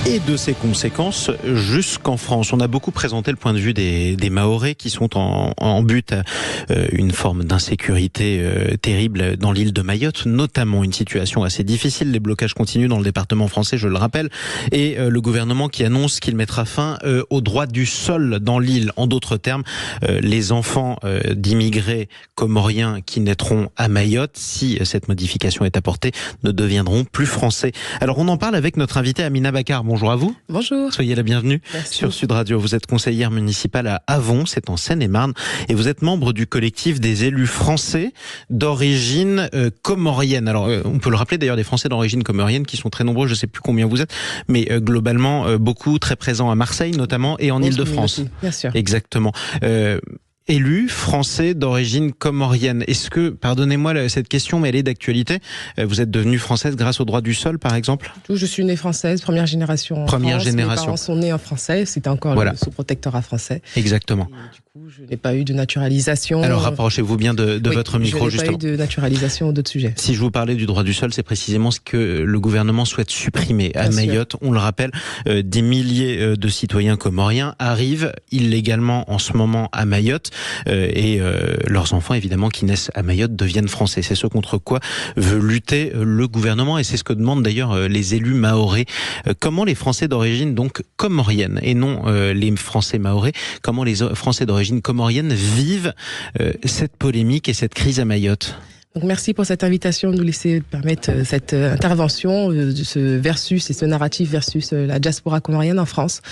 et de ses conséquences jusqu'en France. On a beaucoup présenté le point de vue des Mahorais qui sont en butte à une forme d'insécurité terrible dans l'île de Mayotte, notamment une situation assez difficile. Les blocages continuent dans le département français, je le rappelle, et le gouvernement qui annonce qu'il mettra fin au droit du sol dans l'île. En d'autres termes, les enfants d'immigrés comoriens qui naîtront à Mayotte, si cette modification est apportée, ne deviendront plus français. Alors on en parle avec notre invité Amina Bakar. Bonjour à vous. Bonjour. Soyez la bienvenue. Merci. Sur Sud Radio. Vous êtes conseillère municipale à Avon, c'est en Seine-et-Marne, et vous êtes membre du collectif des élus français d'origine comorienne. Alors on peut le rappeler d'ailleurs, des Français d'origine comorienne qui sont très nombreux, je ne sais plus combien vous êtes, mais globalement beaucoup très présents à Marseille notamment et en Île-de-France. Bien sûr. Exactement. Élus français d'origine comorienne. Est-ce que, pardonnez-moi cette question, mais elle est d'actualité, vous êtes devenue française grâce au droit du sol, par exemple ? Je suis née française, première génération en Première France. génération. Mes parents sont nés en français, c'était encore sous protectorat français. Exactement. Et du coup, je n'ai pas eu de naturalisation. Alors rapprochez-vous bien de votre micro, justement. Je n'ai pas eu de naturalisation ou d'autres sujets. Si je vous parlais du droit du sol, c'est précisément ce que le gouvernement souhaite supprimer à Mayotte. On le rappelle, des milliers de citoyens comoriens arrivent illégalement en ce moment à Mayotte et leurs enfants, évidemment, qui naissent à Mayotte, deviennent français. C'est ce contre quoi veut lutter le gouvernement et c'est ce que demandent d'ailleurs les élus mahorais. Comment les Français d'origine donc comorienne et non les Français mahorais, comment les Français d'origine comorienne vivent cette polémique et cette crise à Mayotte ? Donc merci pour cette invitation de nous laisser permettre cette intervention, ce versus et ce narratif versus la diaspora comorienne en France.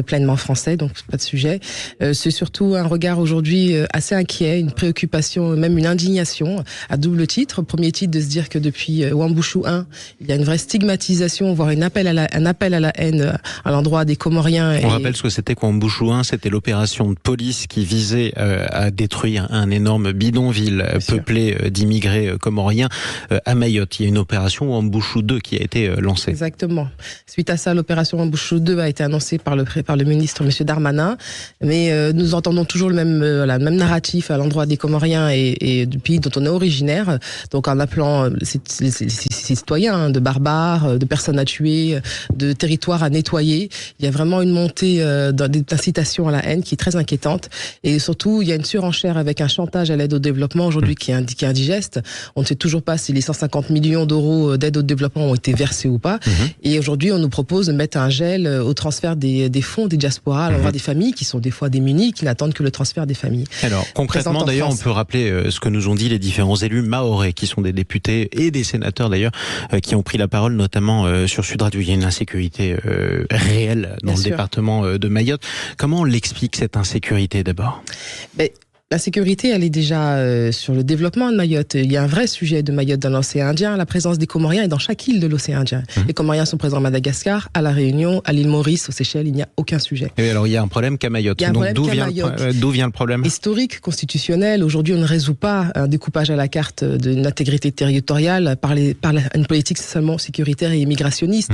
Pleinement français, donc pas de sujet. C'est surtout un regard aujourd'hui assez inquiet, une préoccupation, même une indignation à double titre. Premier titre de se dire que depuis Wambouchou 1, il y a une vraie stigmatisation, voire un appel à la haine à l'endroit des Comoriens. On rappelle ce que c'était Wambouchou 1, c'était l'opération de police qui visait à détruire un énorme bidonville peuplé d'immigrés comoriens à Mayotte. Il y a une opération Wambouchou 2 qui a été lancée. Exactement. Suite à ça, l'opération Wambouchou 2 a été annoncée par le ministre M. Darmanin, mais nous entendons toujours le même narratif à l'endroit des Comoriens et du pays dont on est originaire, donc en appelant ces citoyens de barbares, de personnes à tuer, de territoires à nettoyer. Il y a vraiment une montée d'incitation à la haine qui est très inquiétante, et surtout il y a une surenchère avec un chantage à l'aide au développement aujourd'hui qui est indigeste. On ne sait toujours pas si les 150 millions d'euros d'aide au développement ont été versés ou pas, et aujourd'hui on nous propose de mettre un gel au transfert des fonds des diasporas à l'endroit des familles qui sont des fois démunies, qui n'attendent que le transfert des familles. Alors concrètement d'ailleurs on peut rappeler ce que nous ont dit les différents élus mahorais qui sont des députés et des sénateurs d'ailleurs qui ont pris la parole notamment sur Sud Radio. Il y a une insécurité réelle dans le département de Mayotte. Comment on l'explique cette insécurité d'abord ? La sécurité, elle est déjà sur le développement de Mayotte. Il y a un vrai sujet de Mayotte dans l'océan Indien. La présence des Comoriens est dans chaque île de l'océan Indien. Les Comoriens sont présents à Madagascar, à La Réunion, à l'île Maurice, aux Seychelles. Il n'y a aucun sujet. Et alors il y a un problème qu'à Mayotte. Donc d'où vient le problème ? Historique, constitutionnel. Aujourd'hui, on ne résout pas un découpage à la carte d'une intégrité territoriale par une politique seulement sécuritaire et immigrationniste.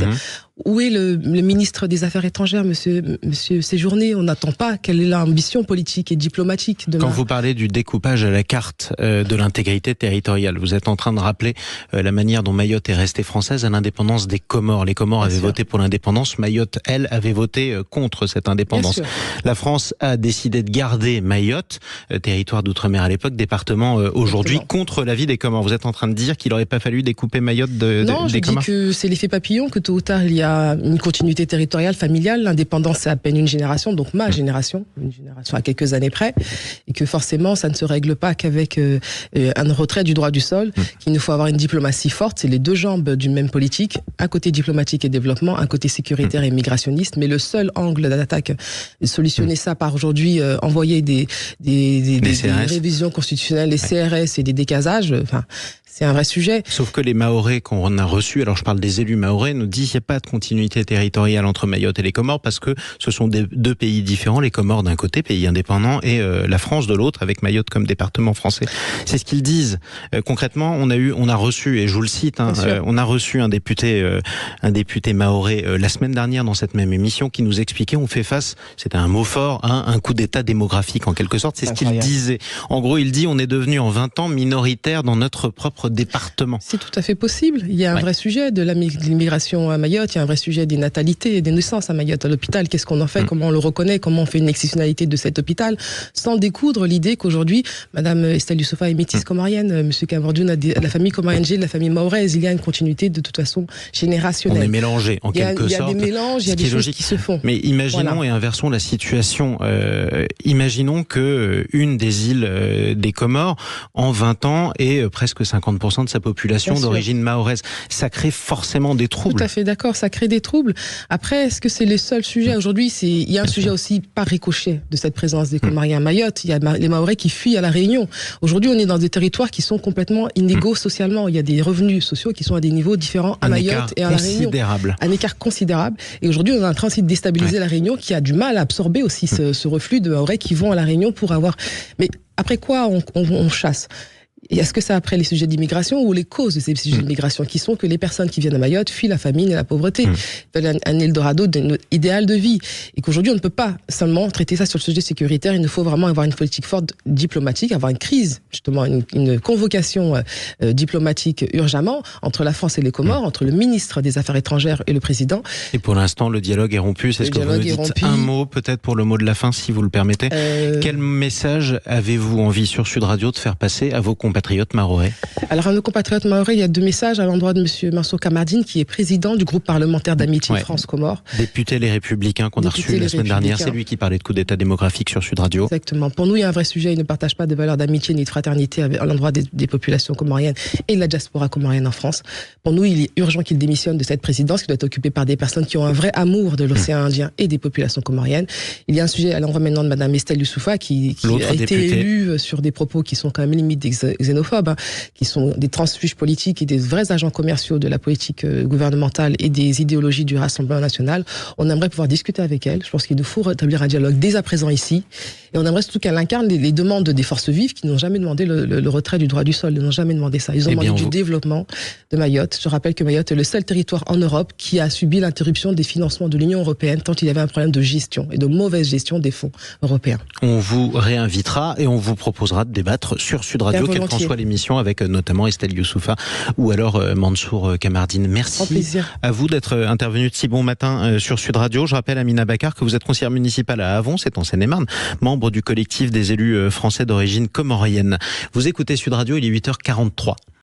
Où est le ministre des Affaires étrangères, monsieur Séjourné ? On n'attend pas quelle est l'ambition politique et diplomatique demain. Quand vous parlez du découpage à la carte de l'intégrité territoriale, vous êtes en train de rappeler la manière dont Mayotte est restée française à l'indépendance des Comores. Les Comores avaient voté pour l'indépendance, Mayotte, elle, avait voté contre cette indépendance. La France a décidé de garder Mayotte, territoire d'outre-mer à l'époque, département aujourd'hui, contre l'avis des Comores. Vous êtes en train de dire qu'il n'aurait pas fallu découper Mayotte des Comores ? Non, je dis que c'est l'effet papillon, que tôt ou tard il y a une continuité territoriale, familiale. L'indépendance, c'est à peine une génération, donc ma génération, une génération à quelques années près, et que forcément, ça ne se règle pas qu'avec un retrait du droit du sol, qu'il nous faut avoir une diplomatie forte. C'est les deux jambes d'une même politique, un côté diplomatique et développement, un côté sécuritaire et migrationniste, mais le seul angle d'attaque, solutionner ça par aujourd'hui envoyer des révisions constitutionnelles, des CRS et des décasages, enfin, c'est un vrai sujet. Sauf que les Mahorais qu'on a reçus, alors je parle des élus mahorais, nous disent qu'il n'y a pas de continuité territoriale entre Mayotte et les Comores parce que ce sont deux pays différents, les Comores d'un côté, pays indépendant, et la France de l'autre, avec Mayotte comme département français. C'est ce qu'ils disent. Concrètement, on a reçu, et je vous le cite, on a reçu un député mahorais la semaine dernière dans cette même émission qui nous expliquait, on fait face, c'était un mot fort, un coup d'état démographique en quelque sorte, c'est ce qu'il disait. En gros, il dit on est devenu en 20 ans minoritaire dans notre propre département. C'est tout à fait possible. Il y a un vrai sujet de l'immigration à Mayotte. Il y y a un vrai sujet des natalités et des naissances à Mayotte, à l'hôpital. Qu'est-ce qu'on en fait? Comment on le reconnaît? Comment on fait une exceptionnalité de cet hôpital? Sans découdre l'idée qu'aujourd'hui, Madame Estelle Youssoupha est métisse comorienne, Monsieur Kamardoun a la famille comorienne, la famille mahoraise. Il y a une continuité de toute façon générationnelle. On est mélangé en quelque sorte. Il y a des mélanges, il y a des choses qui se font. Mais imaginons et inversons la situation. Imaginons que une des îles des Comores, en 20 ans, ait presque 50% de sa population d'origine mahoraise. Ça crée forcément des troubles. Tout à fait d'accord, ça crée des troubles. Après, est-ce que c'est les seuls sujets? Aujourd'hui, il y a un sujet aussi par ricochet de cette présence des Comoriens à Mayotte. Il y a les Mahorais qui fuient à la Réunion. Aujourd'hui, on est dans des territoires qui sont complètement inégaux socialement. Il y a des revenus sociaux qui sont à des niveaux différents à Mayotte et à la Réunion. Un écart considérable. Et aujourd'hui, on est en train aussi de déstabiliser la Réunion qui a du mal à absorber aussi ce reflux de Mahorais qui vont à la Réunion pour avoir... Mais après quoi on chasse? Et est-ce que c'est après les sujets d'immigration ou les causes de ces sujets d'immigration qui sont que les personnes qui viennent à Mayotte fuient la famine et la pauvreté, veulent un Eldorado idéal de vie, et qu'aujourd'hui on ne peut pas seulement traiter ça sur le sujet sécuritaire. Il nous faut vraiment avoir une politique forte diplomatique, avoir une crise, justement une convocation diplomatique urgemment entre la France et les Comores, entre le ministre des Affaires étrangères et le président. Et pour l'instant le dialogue est rompu, c'est ce que vous nous dites. Un mot peut-être pour le mot de la fin si vous le permettez. Quel message avez-vous envie sur Sud Radio de faire passer à vos compatriotes mahorais? Alors à nos compatriotes mahorais, il y a 2 messages à l'endroit de Monsieur Mansour Kamardine, qui est président du groupe parlementaire d'amitié France-Comores. Député Les Républicains qu'on a reçu la semaine dernière, c'est lui qui parlait de coup d'état démographique sur Sud Radio. Exactement. Pour nous, il y a un vrai sujet. Il ne partage pas de valeurs d'amitié ni de fraternité à l'endroit des populations comoriennes et de la diaspora comorienne en France. Pour nous, il est urgent qu'il démissionne de cette présidence qui doit être occupée par des personnes qui ont un vrai amour de l'océan Indien et des populations comoriennes. Il y a un sujet à l'endroit maintenant de Madame Estelle Youssoupha qui a été élue sur des propos qui sont quand même limite xénophobes, qui sont des transfuges politiques et des vrais agents commerciaux de la politique gouvernementale et des idéologies du Rassemblement national. On aimerait pouvoir discuter avec elle. Je pense qu'il nous faut rétablir un dialogue dès à présent ici. Et on aimerait surtout qu'elle incarne les demandes des forces vives qui n'ont jamais demandé le retrait du droit du sol. Ils n'ont jamais demandé ça. Ils ont demandé du développement de Mayotte. Je rappelle que Mayotte est le seul territoire en Europe qui a subi l'interruption des financements de l'Union européenne tant il y avait un problème de gestion et de mauvaise gestion des fonds européens. On vous réinvitera et on vous proposera de débattre sur Sud Radio, quelle qu'en soit l'émission, avec notamment Estelle Youssoupha ou alors Mansour Kamardine. Merci à vous d'être intervenu de si bon matin sur Sud Radio. Je rappelle, Amina Bakar, que vous êtes conseillère municipale à Avon, c'est en Seine-et-Marne, membre du collectif des élus français d'origine comorienne. Vous écoutez Sud Radio, il est 8h43.